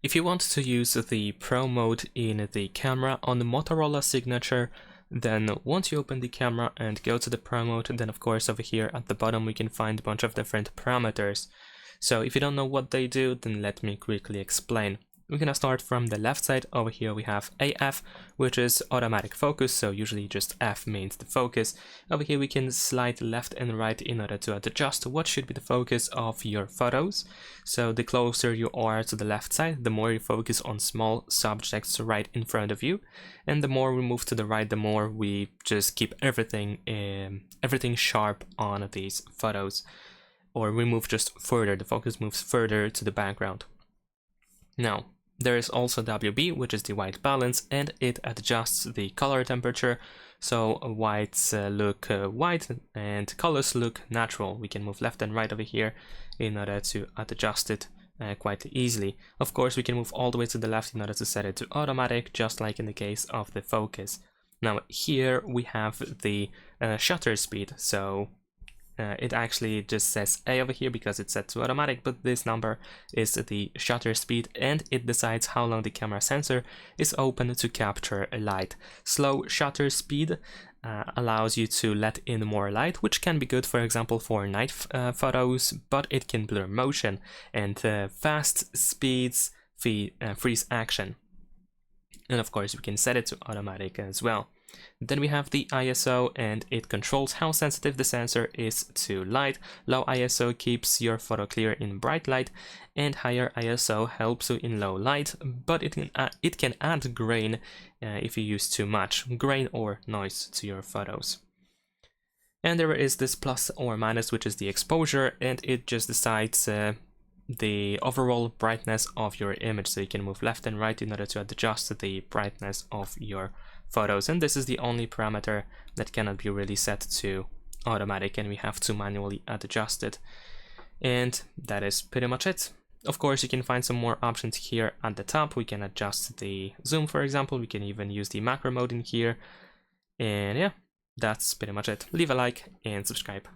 If you want to use the Pro mode in the camera on the Motorola Signature, then once you open the camera and go to the Pro mode, then of course over here at the bottom we can find a bunch of different parameters. So if you don't know what they do, then let me quickly explain. We're gonna start from the left side. Over here we have AF, which is automatic focus, so usually just F means the focus. Over here we can slide left and right in order to adjust what should be the focus of your photos. So the closer you are to the left side, the more you focus on small subjects right in front of you, and the more we move to the right, the more we just keep everything sharp on these photos, or we move just further, the focus moves further to the background. Now, there is also WB, which is the white balance, and it adjusts the color temperature, so whites look white and colors look natural. We can move left and right over here in order to adjust it quite easily. Of course, we can move all the way to the left in order to set it to automatic, just like in the case of the focus. Now, here we have the shutter speed, so it actually just says A over here because it's set to automatic, but this number is the shutter speed, and it decides how long the camera sensor is open to capture light. Slow shutter speed allows you to let in more light, which can be good, for example, for night photos, but it can blur motion, and fast speeds freeze action. And of course, we can set it to automatic as well. Then we have the ISO, and it controls how sensitive the sensor is to light. Low ISO keeps your photo clear in bright light, and higher ISO helps you in low light, but it can add grain if you use too much grain or noise to your photos. And there is this plus or minus, which is the exposure, and it just decides the overall brightness of your image, so you can move left and right in order to adjust the brightness of your photos. And this is the only parameter that cannot be really set to automatic, and we have to manually adjust it. And that is pretty much it. Of course, you can find some more options here at the top. We can adjust the zoom, for example. We can even use the macro mode in here. And yeah, that's pretty much it. Leave a like and subscribe.